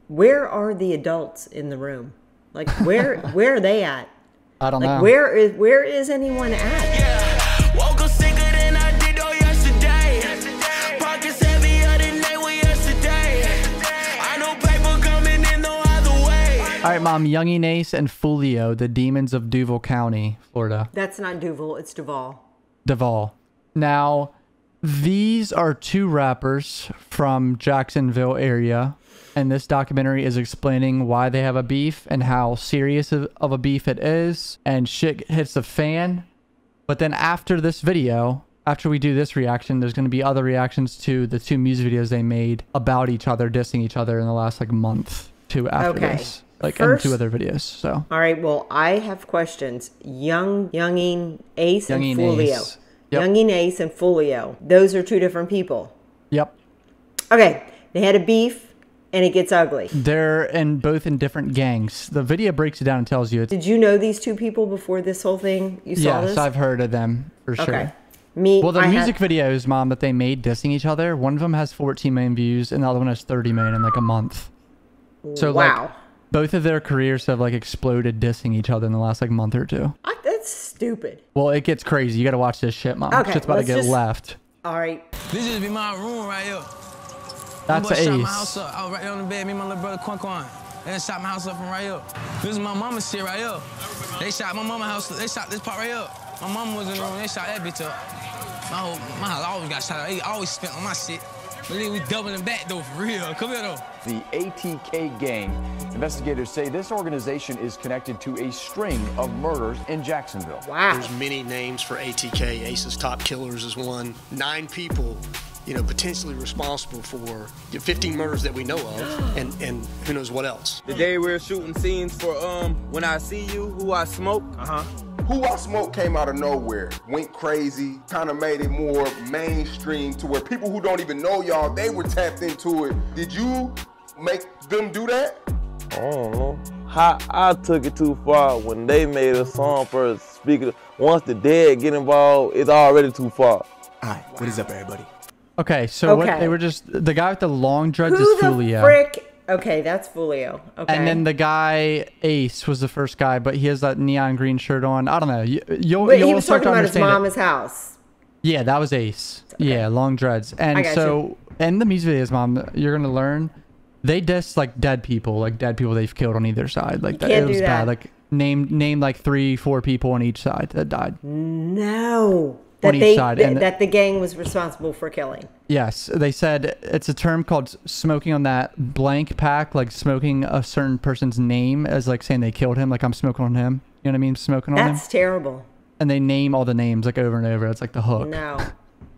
Where are the adults in the room? Like, where are they at? I don't know. Where is anyone at? Yeah, woke up sicker than I did all yesterday. Pockets heavier than they were yesterday. I know paper coming in no other way. All right, Mom. Yungeen Ace and Foolio, the demons of Duval County, Florida. That's not Duval. It's Duval. Duval. Now, these are two rappers from Jacksonville area. And this documentary is explaining why they have a beef and how serious of a beef it is. And shit hits the fan. But then after this video, after we do this reaction, there's going to be other reactions to the two music videos they made about each other, dissing each other in the last like month to after this. Like first, and two other videos. So all right, well, I have questions. Yungeen Ace and Foolio. Yep. Yungeen Ace and Foolio. Those are two different people. Yep. Okay, they had a beef. And it gets ugly. They're both in different gangs. The video breaks it down and tells you. Did you know these two people before this whole thing? You saw this? Yes, I've heard of them for sure. Okay. Well, the music videos, Mom, that they made dissing each other, one of them has 14 million views and the other one has 30 million in like a month. So wow. Like, both of their careers have like exploded dissing each other in the last like month or two. That's stupid. Well, it gets crazy. You got to watch this shit, Mom. Okay, Shit's about to get left. All right. This just be my room right here. That's Ace. Shot my house up. I was right there on the bed, me and my little brother Quan. They just shot my house up from right here. This is my mama's shit right here. They shot my mama's house. They shot this part right here. My mama was in the room. They shot that bitch up. My house always got shot up. They always spent on my shit. But then we doubling back though, for real. Come here though. The ATK gang. Investigators say this organization is connected to a string of murders in Jacksonville. Wow. There's many names for ATK. Ace's top killers is one. 9 people, you know, potentially responsible for 15 murders that we know of, and who knows what else. The day we were shooting scenes for When I See You, Who I Smoke. Who I Smoke came out of nowhere, went crazy, kind of made it more mainstream to where people who don't even know y'all, they were tapped into it. Did you make them do that? I don't know. I took it too far when they made a song first. Speaking of, once the dead get involved, it's already too far. All right, what is up, everybody? Okay, so what they were just the guy with the long dreads is Foolio. Who the frick? Okay, that's Foolio. Okay. And then the guy Ace was the first guy, but he has that neon green shirt on. I don't know. You'll he was start talking to about his understand mama's house. Yeah, that was Ace. Okay. Yeah, long dreads. And so in the music videos, Mom, you're gonna learn they diss like dead people they've killed on either side. Like that, it was bad. Like name like 3-4 people on each side that died. No. On each side. That the gang was responsible for killing. Yes, they said it's a term called smoking on that blank pack, like smoking a certain person's name as like saying they killed him, like I'm smoking on him. You know what I mean? Smoking on him. That's terrible. And they name all the names like over and over. It's like the hook.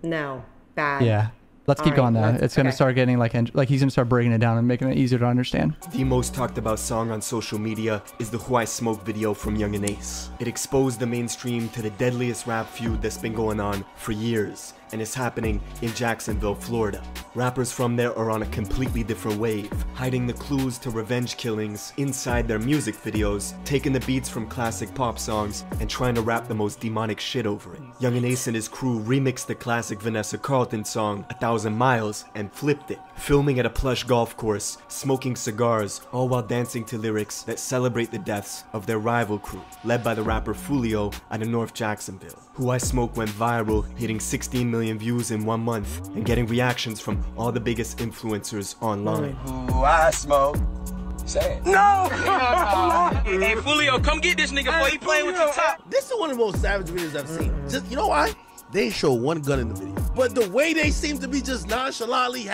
No, bad. Yeah. Let's keep going though. It's gonna start getting like he's gonna start breaking it down and making it easier to understand. The most talked about song on social media is the Who I Smoke video from Yungeen Ace. It exposed the mainstream to the deadliest rap feud that's been going on for years, and it's happening in Jacksonville, Florida. Rappers from there are on a completely different wave, hiding the clues to revenge killings inside their music videos, taking the beats from classic pop songs, and trying to rap the most demonic shit over it. Yungeen Ace and his crew remixed the classic Vanessa Carlton song, 1,000 Miles, and flipped it, filming at a plush golf course, smoking cigars, all while dancing to lyrics that celebrate the deaths of their rival crew, led by the rapper Foolio out of North Jacksonville. Who I Smoke went viral, hitting 16 million views in 1 month, and getting reactions from all the biggest influencers online. Who I Smoke. Say it. No! Hey, Foolio, come get this nigga before he playing with your top. This is one of the most savage videos I've seen. Just, you know why? They ain't show one gun in the video. But the way they seem to be just nonchalantly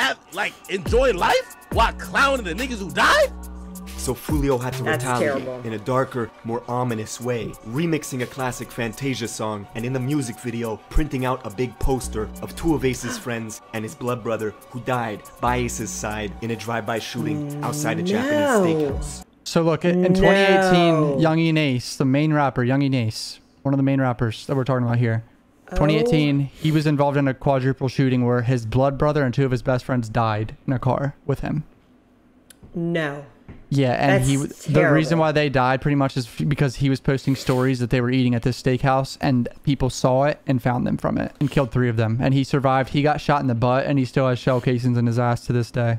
enjoying life while clowning the niggas who died? So Foolio had to retaliate terrible. in a darker, more ominous way, remixing a classic Fantasia song, and in the music video, printing out a big poster of 2 of Ace's friends and his blood brother who died by Ace's side in a drive-by shooting outside a Japanese steakhouse. So look, in 2018, Yungeen Ace, the main rapper, Yungeen Ace, one of the main rappers that we're talking about here, 2018, he was involved in a quadruple shooting where his blood brother and 2 of his best friends died in a car with him. No. Yeah, and That's the reason why they died pretty much is because he was posting stories that they were eating at this steakhouse, and people saw it and found them from it and killed 3 of them. And he survived. He got shot in the butt, and he still has shell casings in his ass to this day.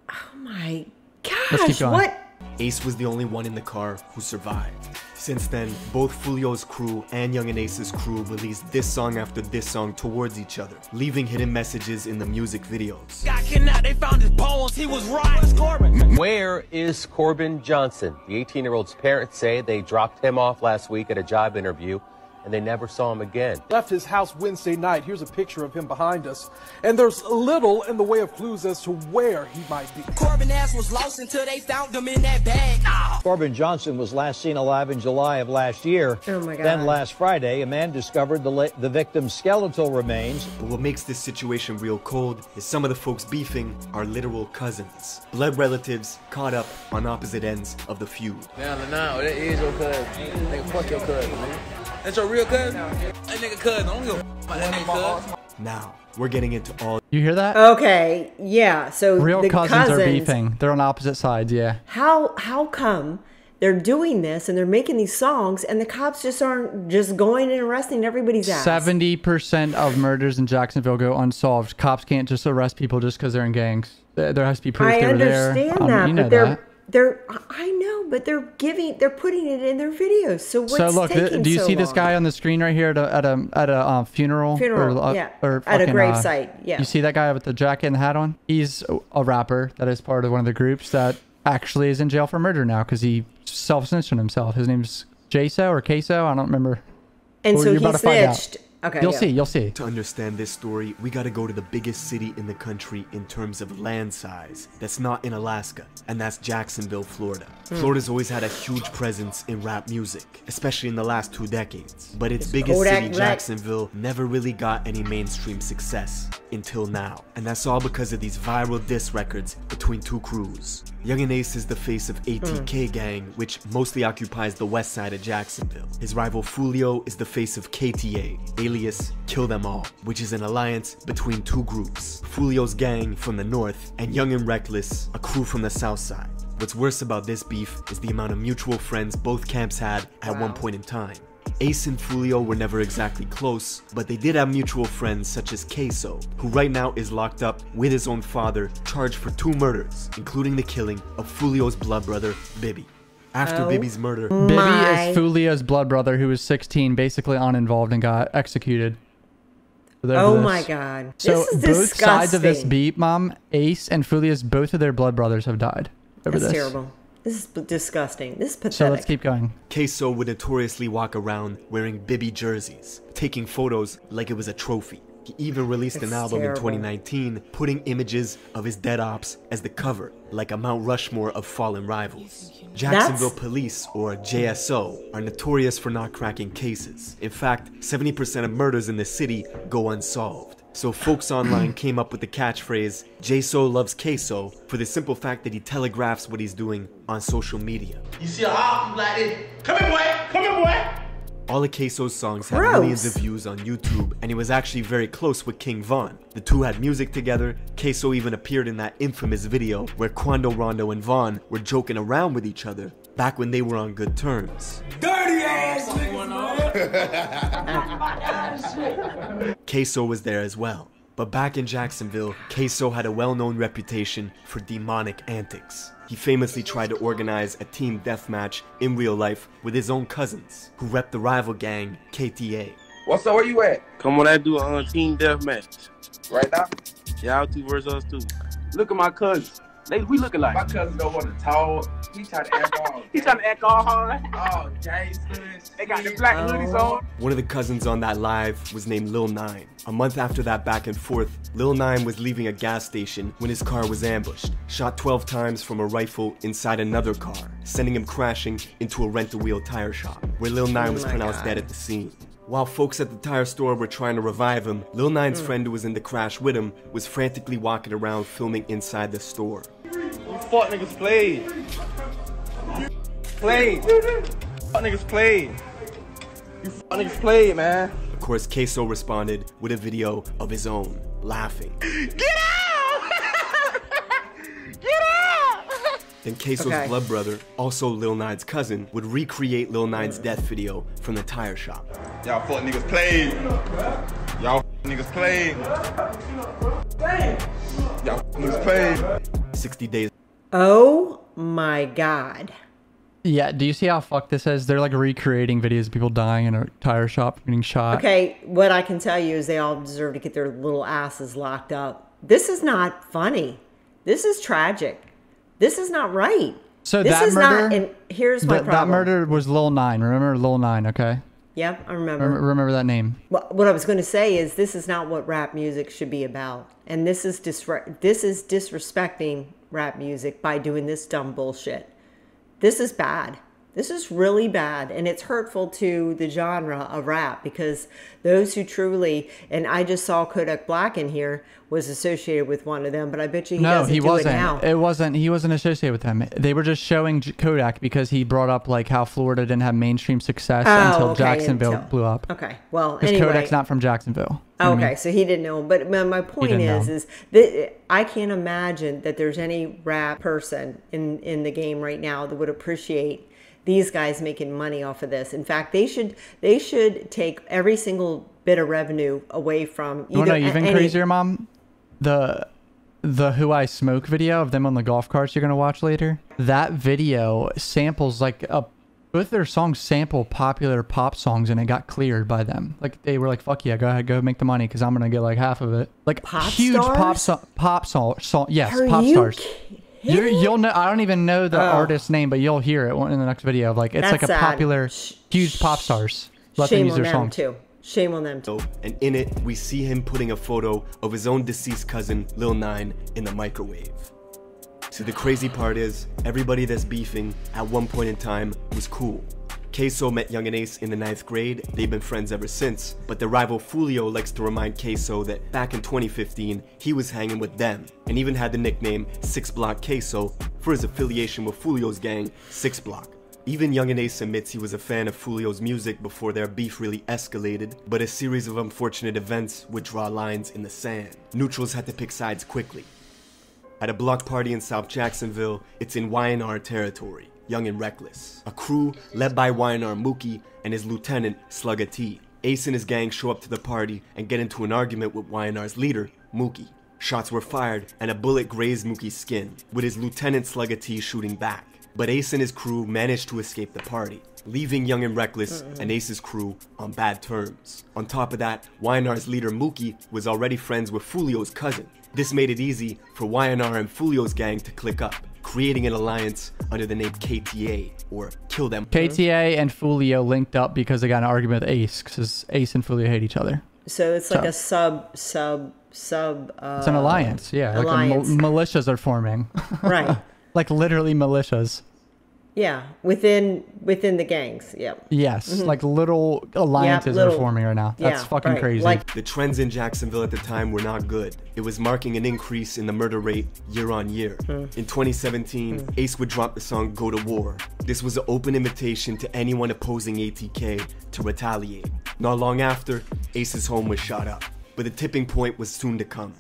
Oh my God. Let's keep going. What? Ace was the only one in the car who survived. Since then, both Foolio's crew and Young and Ace's crew released this song after this song towards each other, leaving hidden messages in the music videos. Got kidnapped, they found his bones, he was right. Where's Corbin? Where is Corbin Johnson? The 18-year-old's parents say they dropped him off last week at a job interview, and they never saw him again. Left his house Wednesday night. Here's a picture of him behind us. And there's little in the way of clues as to where he might be. Corbin ass was lost until they found him in that bag. Corbin Johnson was last seen alive in July of last year. Oh my God. Then last Friday, a man discovered the victim's skeletal remains. But what makes this situation real cold is some of the folks beefing are literal cousins. Blood relatives caught up on opposite ends of the feud. Now, that is your cousin. Nigga, fuck your cousin, man. That's your real cousin? That nigga cousin. I don't give a fuck about that nigga cousin. Now, we're getting into all... You hear that? Okay, yeah. So real the cousins are beefing. They're on opposite sides, yeah. How come they're doing this and they're making these songs and the cops just aren't just going and arresting everybody's ass? 70% of murders in Jacksonville go unsolved. Cops can't just arrest people just because they're in gangs. There has to be proof they were there. I understand that, you know but I know, but they're putting it in their videos. So what's look, taking do you so see this long? guy on the screen right here at a funeral? Yeah, or at a fucking, gravesite. Yeah. You see that guy with the jacket and the hat on? He's a rapper that is part of one of the groups that actually is in jail for murder now because he self-censored himself. His name's Jaso or Queso. I don't remember. And so you're he about to find out. snitched. Okay, You'll see. To understand this story, we gotta go to the biggest city in the country in terms of land size that's not in Alaska, and that's Jacksonville, Florida. Florida's always had a huge presence in rap music, especially in the last 2 decades. But its biggest city, Jacksonville, never really got any mainstream success until now. And that's all because of these viral diss records between 2 crews. Young and Ace is the face of ATK gang, which mostly occupies the west side of Jacksonville. His rival Foolio is the face of KTA, alias Kill Them All, which is an alliance between 2 groups. Foolio's gang from the north, and Young and Reckless, a crew from the south side. What's worse about this beef is the amount of mutual friends both camps had at one point in time. Ace and Foolio were never exactly close, but they did have mutual friends such as Queso, who right now is locked up with his own father, charged for 2 murders, including the killing of Foolio's blood brother, Bibby. After Bibby's murder... Bibby is Foolio's blood brother who was 16, basically uninvolved and got executed. Oh my God. So this is both sides of this disgusting. beef, Mom, Ace and Foolio's, both of their blood brothers have died over That's this. terrible. This is disgusting. This is pathetic. So let's keep going. Queso would notoriously walk around wearing Bibby jerseys, taking photos like it was a trophy. He even released an album in 2019, putting images of his dead ops as the cover, like a Mount Rushmore of fallen rivals. Jacksonville Police, or JSO, are notorious for not cracking cases. In fact, 70% of murders in the city go unsolved. So folks online came up with the catchphrase, JSO loves Queso, for the simple fact that he telegraphs what he's doing on social media. You see how like this? Come here, boy! Come here, boy! All of Queso's songs have millions of views on YouTube, and he was actually very close with King Von. The two had music together. Queso even appeared in that infamous video where Quando Rondo and Von were joking around with each other back when they were on good terms. Dirty ass Queso was there as well. But back in Jacksonville, Queso had a well-known reputation for demonic antics. He famously tried to organize a team deathmatch in real life with his own cousins, who rep the rival gang, KTA. What's up? Where you at? Come on, I do a team deathmatch. Right now? Y'all 2 versus us 2. Look at my cousins. We looking like. My cousin don't want to talk. He trying to act all. He trying to act all hard. Oh, Jason. They got the black hoodies on. One of the cousins on that live was named Lil 9. A month after that back and forth, Lil 9 was leaving a gas station when his car was ambushed, shot 12 times from a rifle inside another car, sending him crashing into a rent-a-wheel tire shop, where Lil 9 was pronounced dead at the scene. While folks at the tire store were trying to revive him, Lil 9's friend who was in the crash with him was frantically walking around filming inside the store. You fuck niggas played. Played. Fuck niggas played. You fuck niggas played, man. Of course, Queso responded with a video of his own, laughing. Get out! Get out! Then Queso's blood brother, also Lil 9's cousin, would recreate Lil 9's death video from the tire shop. Y'all fuck niggas played. Y'all niggas played. Y'all niggas played. 60 days. Oh my God. Yeah, do you see how fucked this is? They're like recreating videos of people dying in a tire shop, getting shot. Okay, what I can tell you is they all deserve to get their little asses locked up. This is not funny. This is tragic. This is not right. So this that is murder, not, and here's my problem. That murder was Lil 9. Remember Lil 9, okay? Yep, I remember. Remember that name. What I was going to say is this is not what rap music should be about. And this is disrespecting rap music by doing this dumb bullshit. This is bad. This is really bad, and it's hurtful to the genre of rap because those who truly, and I just saw Kodak Black in here, was associated with one of them, but I bet you he doesn't do it now. He wasn't associated with them. They were just showing Kodak because he brought up like how Florida didn't have mainstream success until Jacksonville blew up. Okay, well, because anyway. Kodak's not from Jacksonville. Okay, so he didn't know. But my point is that I can't imagine that there's any rap person in the game right now that would appreciate these guys making money off of this. In fact, they should take every single bit of revenue away from either. You know, even crazier, Mom. The Who I Smoke video of them on the golf carts you're gonna watch later. That video samples like both their songs sample popular pop songs, and it got cleared by them. Like they were like, "Fuck yeah, go ahead, go make the money, because I'm gonna get like half of it." Like huge pop song. Yes, pop stars. You'll know. I don't even know the artist's name, but you'll hear it in the next video. Like it's like a popular, huge pop stars. Let them use their songs too. Shame on them too. And in it, we see him putting a photo of his own deceased cousin, Lil 9, in the microwave. So the crazy part is, everybody that's beefing at one point in time was cool. Queso met Young and Ace in the 9th grade, they've been friends ever since, but the rival Foolio likes to remind Queso that back in 2015, he was hanging with them, and even had the nickname 6 Block Queso for his affiliation with Foolio's gang, 6 Block. Even Young and Ace admits he was a fan of Foolio's music before their beef really escalated, but a series of unfortunate events would draw lines in the sand. Neutrals had to pick sides quickly. At a block party in South Jacksonville, it's in YNR territory, Young and Reckless. A crew led by YNR Mookie and his lieutenant, Slugga T. Ace and his gang show up to the party and get into an argument with YNR's leader, Mookie. Shots were fired and a bullet grazed Mookie's skin, with his lieutenant Slugga T shooting back. But Ace and his crew managed to escape the party, leaving Young and Reckless and Ace's crew on bad terms. On top of that, YNR's leader Mookie was already friends with Foolio's cousin. This made it easy for YNR and Foolio's gang to click up, creating an alliance under the name KTA, or Kill Them. KTA and Foolio linked up because they got in an argument with Ace, because Ace and Foolio hate each other. So it's like a sub. It's an alliance, yeah. Alliance. Like militias are forming. Right. Like literally militias. Yeah, within the gangs. Yep. Yes, like little alliances are forming right now. That's fucking crazy. Like the trends in Jacksonville at the time were not good. It was marking an increase in the murder rate year on year. In 2017, Ace would drop the song Go to War. This was an open invitation to anyone opposing ATK to retaliate. Not long after, Ace's home was shot up, but the tipping point was soon to come.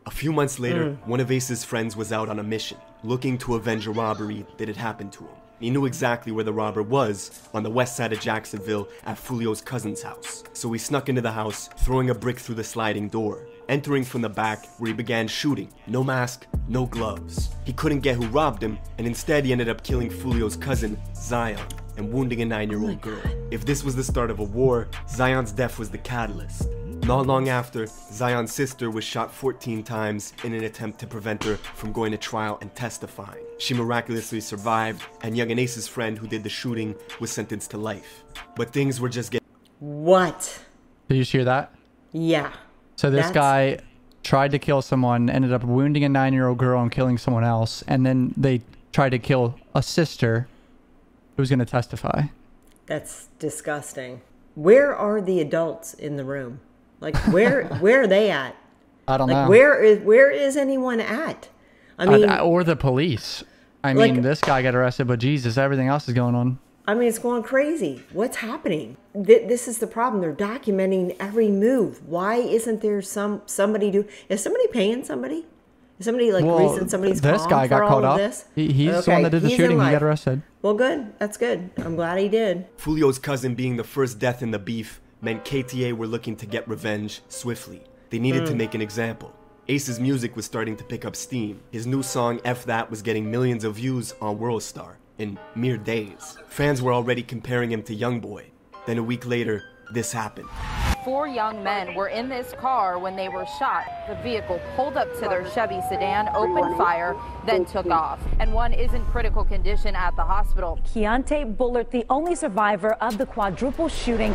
A few months later, one of Ace's friends was out on a mission, looking to avenge a robbery that had happened to him. He knew exactly where the robber was, on the west side of Jacksonville at Foolio's cousin's house. So he snuck into the house, throwing a brick through the sliding door, entering from the back where he began shooting. No mask, no gloves. He couldn't get who robbed him, and instead he ended up killing Foolio's cousin, Zion, and wounding a 9-year-old girl. If this was the start of a war, Zion's death was the catalyst. Not long after, Zion's sister was shot 14 times in an attempt to prevent her from going to trial and testifying. She miraculously survived, and Young and Ace's friend who did the shooting was sentenced to life. But things were just getting... What? Did you hear that? Yeah. So this guy tried to kill someone, ended up wounding a 9-year-old girl and killing someone else, and then they tried to kill a sister who was going to testify. That's disgusting. Where are the adults in the room? Like where are they at? I don't know. Where is anyone at? I mean, or the police. I mean, this guy got arrested, but Jesus, everything else is going on. I mean, it's going crazy. What's happening? This is the problem. They're documenting every move. Why isn't there somebody is somebody paying somebody? Is somebody like greasing somebody's palm this guy for got all caught of up. this? He's the one that did the shooting. He got arrested. Well, good. That's good. I'm glad he did. Foolio's cousin being the first death in the beef meant KTA were looking to get revenge swiftly. They needed to make an example. Ace's music was starting to pick up steam. His new song, F That, was getting millions of views on WorldStar in mere days. Fans were already comparing him to Youngboy. Then a week later, this happened. 4 young men were in this car when they were shot. The vehicle pulled up to their Chevy sedan, opened fire, then took off. And one is in critical condition at the hospital. Keontae Bullard, the only survivor of the quadruple shooting.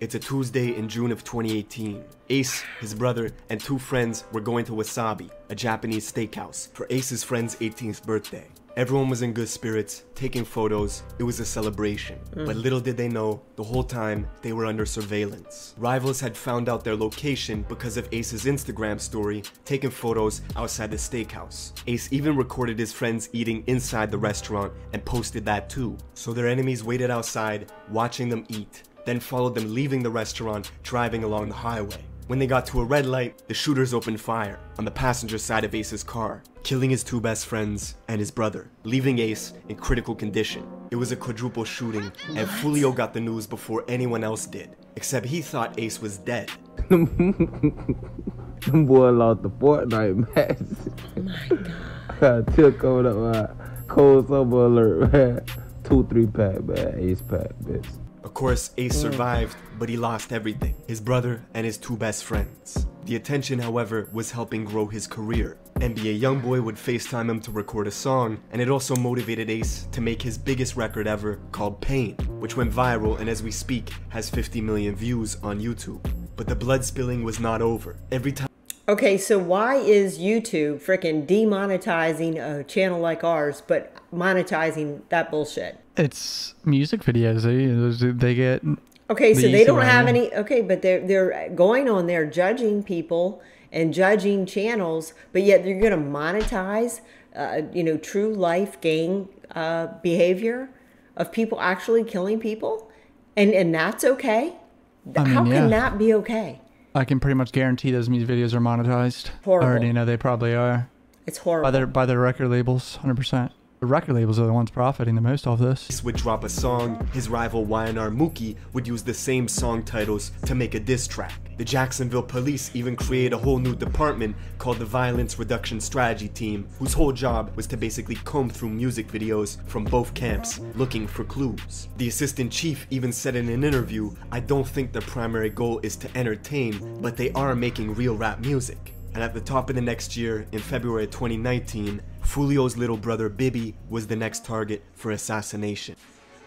It's a Tuesday in June of 2018. Ace, his brother, and 2 friends were going to Wasabi, a Japanese steakhouse, for Ace's friend's 18th birthday. Everyone was in good spirits, taking photos. It was a celebration. But little did they know, the whole time, they were under surveillance. Rivals had found out their location because of Ace's Instagram story, taking photos outside the steakhouse. Ace even recorded his friends eating inside the restaurant and posted that too. So their enemies waited outside, watching them eat, then followed them leaving the restaurant, driving along the highway. When they got to a red light, the shooters opened fire on the passenger side of Ace's car, killing his 2 best friends and his brother, leaving Ace in critical condition. It was a quadruple shooting, and Foolio got the news before anyone else did, except he thought Ace was dead. Them boy lost the Fortnite match. Oh my god. Took over the cold summer alert, man. 2-3 pack, man. Ace pack, bitch. Of course, Ace survived, but he lost everything. His brother and his 2 best friends. The attention, however, was helping grow his career. NBA Youngboy would FaceTime him to record a song, and it also motivated Ace to make his biggest record ever, called Pain, which went viral and as we speak, has 50 million views on YouTube. But the blood spilling was not over. Every time. Okay, so why is YouTube freaking demonetizing a channel like ours, but monetizing that bullshit? It's music videos. They get. Okay, so they don't have any. Okay, but they're going on there judging people and judging channels, but yet they're going to monetize, true life gang behavior of people actually killing people, and that's okay. How can that be okay? I can pretty much guarantee those music videos are monetized. Horrible. I already know they probably are. It's horrible. By their record labels, 100%. The record labels are the ones profiting the most off this. Ace would drop a song, his rival YNR Mookie would use the same song titles to make a diss track. The Jacksonville police even created a whole new department called the Violence Reduction Strategy Team, whose whole job was to basically comb through music videos from both camps, looking for clues. The assistant chief even said in an interview, "I don't think their primary goal is to entertain, but they are making real rap music." And at the top of the next year, in February 2019, Foolio's little brother Bibby was the next target for assassination.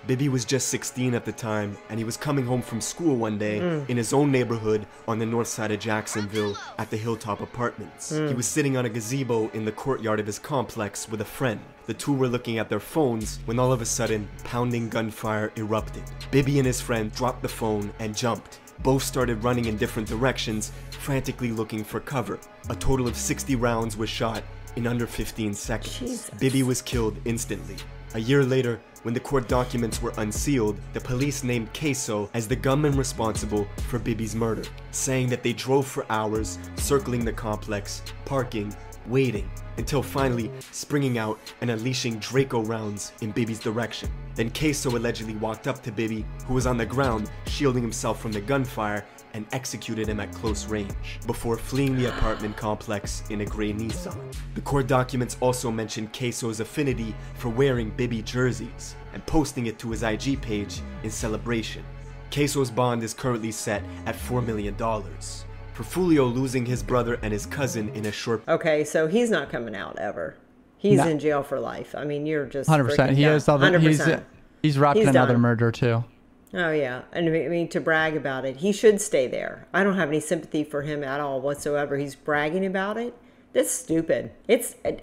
Bibby was just 16 at the time, and he was coming home from school one day in his own neighborhood on the north side of Jacksonville at the Hilltop Apartments. He was sitting on a gazebo in the courtyard of his complex with a friend. The 2 were looking at their phones when all of a sudden, pounding gunfire erupted. Bibby and his friend dropped the phone and jumped. Both started running in different directions, frantically looking for cover. A total of 60 rounds was shot in under 15 seconds. Jesus. Bibby was killed instantly. A year later, when the court documents were unsealed, the police named Queso as the gunman responsible for Bibby's murder, saying that they drove for hours, circling the complex, parking, waiting, until finally springing out and unleashing Draco rounds in Bibby's direction. Then Queso allegedly walked up to Bibby, who was on the ground, shielding himself from the gunfire, and executed him at close range, before fleeing the apartment complex in a gray Nissan. The court documents also mentioned Queso's affinity for wearing Bibby jerseys, and posting it to his IG page in celebration. Queso's bond is currently set at $4 million. For Foolio losing his brother and his cousin in a short... Okay, so he's not coming out ever. He's in jail for life. I mean, you're just 100%. He has other. 100%. He's wrapped in another murder too. Oh yeah, and I mean to brag about it, he should stay there. I don't have any sympathy for him at all whatsoever. He's bragging about it. That's stupid.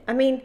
I mean,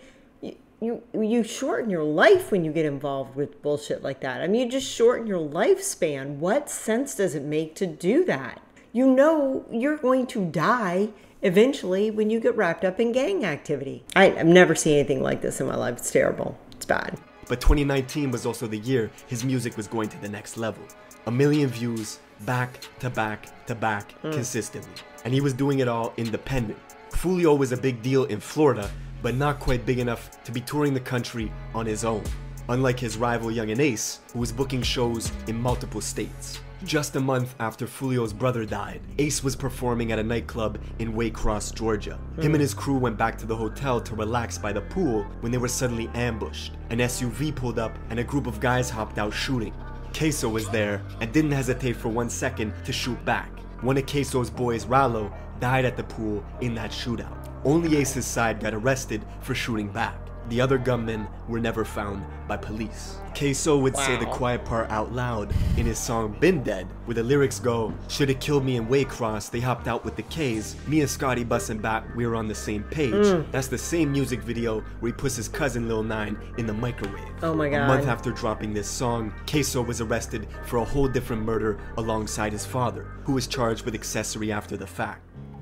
you shorten your life when you get involved with bullshit like that. I mean, you just shorten your lifespan. What sense does it make to do that? You know you're going to die eventually when you get wrapped up in gang activity. I've never seen anything like this in my life. It's terrible. It's bad. But 2019 was also the year his music was going to the next level. 1 million views, back to back to back, consistently. And he was doing it all independent. Foolio was a big deal in Florida, but not quite big enough to be touring the country on his own. Unlike his rival Yungeen Ace, who was booking shows in multiple states. Just a month after Foolio's brother died, Ace was performing at a nightclub in Waycross, Georgia. Him and his crew went back to the hotel to relax by the pool when they were suddenly ambushed. An SUV pulled up and a group of guys hopped out shooting. Queso was there and didn't hesitate for 1 second to shoot back. One of Queso's boys, Rallo, died at the pool in that shootout. Only Ace's side got arrested for shooting back. The other gunmen were never found by police. Queso would say the quiet part out loud in his song Been Dead, where the lyrics go, "Shoulda killed me in Waycross, they hopped out with the K's. Me and Scotty bustin' back, we were on the same page." That's the same music video where he puts his cousin Lil 9 in the microwave. Oh my God. A month after dropping this song, Queso was arrested for a whole different murder alongside his father, who was charged with accessory after the fact.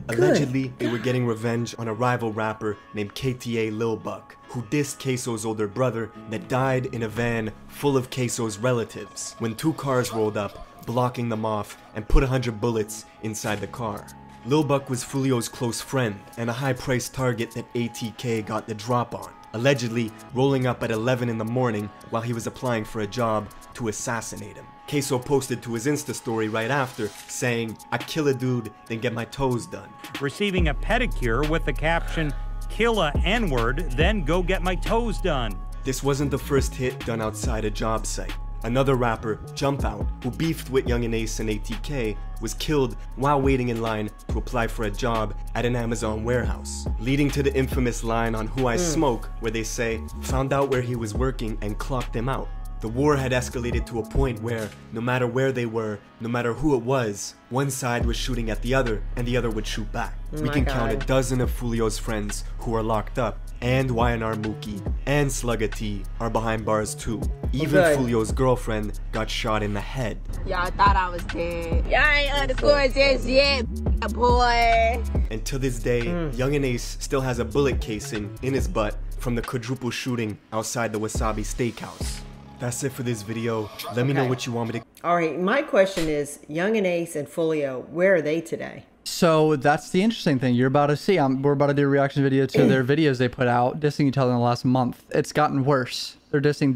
Allegedly, they were getting revenge on a rival rapper named KTA Lil Buck, who dissed Queso's older brother that died in a van full of Queso's relatives when 2 cars rolled up, blocking them off and put 100 bullets inside the car. Lil Buck was Foolio's close friend and a high-priced target that ATK got the drop on, allegedly rolling up at 11 in the morning while he was applying for a job to assassinate him. Queso posted to his Insta story right after, saying, "I kill a dude, then get my toes done." Receiving a pedicure with the caption, "Kill a N-word, then go get my toes done." This wasn't the first hit done outside a job site. Another rapper, Jump Out, who beefed with Yungeen Ace and ATK, was killed while waiting in line to apply for a job at an Amazon warehouse, leading to the infamous line on Who I Smoke, where they say, "Found out where he was working and clocked him out." The war had escalated to a point where, no matter where they were, no matter who it was, one side was shooting at the other, and the other would shoot back. We can count a dozen of Foolio's friends who are locked up, and YNR Mookie, and Slugga T are behind bars too. Even Foolio's girlfriend got shot in the head. Y'all thought I was dead. Y'all ain't underscored this yet, boy. And to this day, Yungeen Ace still has a bullet casing in his butt from the quadruple shooting outside the Wasabi Steakhouse. That's it for this video. Let me know what you want me to... Alright, my question is, Yungeen Ace and Foolio, where are they today? So that's the interesting thing. You're about to see. We're about to do a reaction video to their videos they put out, dissing each other in the last month. It's gotten worse. They're dissing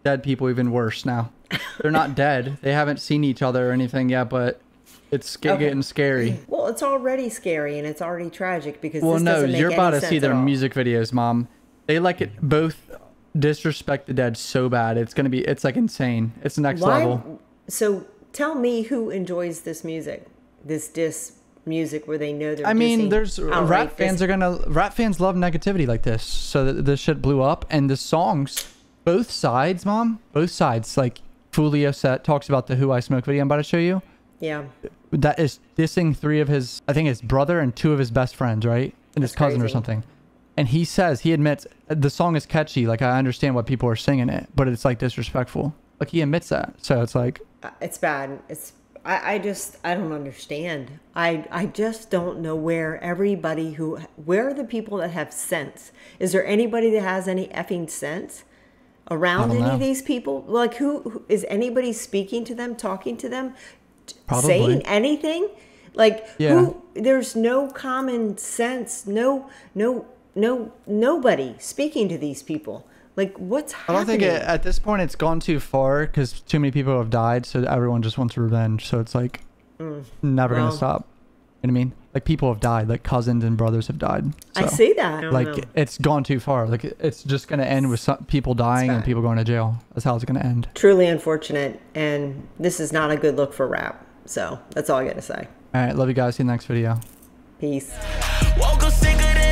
dead people even worse now. They're not dead. They haven't seen each other or anything yet, but it's getting scary. Well, it's already scary and it's already tragic because well, this no, doesn't make you're about any to sense see their at all. music videos, Mom. They like it both disrespect the dead so bad. It's like insane. It's next level. So tell me who enjoys this music, this diss music where they know they're I mean, dissing there's rap fans rap fans love negativity like this. So this shit blew up, and the songs, both sides, Mom, both sides. Like Foolio talks about the Who I Smoke video I'm about to show you. Yeah. That is dissing 3 of his, I think his brother and 2 of his best friends, right? And his cousin or something. And he admits the song is catchy. Like, I understand why people are singing it, but it's like disrespectful. Like, he admits that. So it's like, it's bad. I don't understand. I just don't know where where are the people that have sense? Is there anybody that has any effing sense around any of these people? Like, who is anybody speaking to them, talking to them, saying anything? Like, there's no common sense, nobody speaking to these people. Like, what's happening? I don't think at this point it's gone too far because too many people have died, so everyone just wants revenge. So it's like never gonna stop. You know what I mean? Like, people have died, like cousins and brothers have died. So, I see that. Like, it's gone too far. Like, it's just gonna end with some people dying and people going to jail. That's how it's gonna end. Truly unfortunate, and this is not a good look for rap. So that's all I gotta say. All right, love you guys. See you in the next video. Peace. Woke up sick of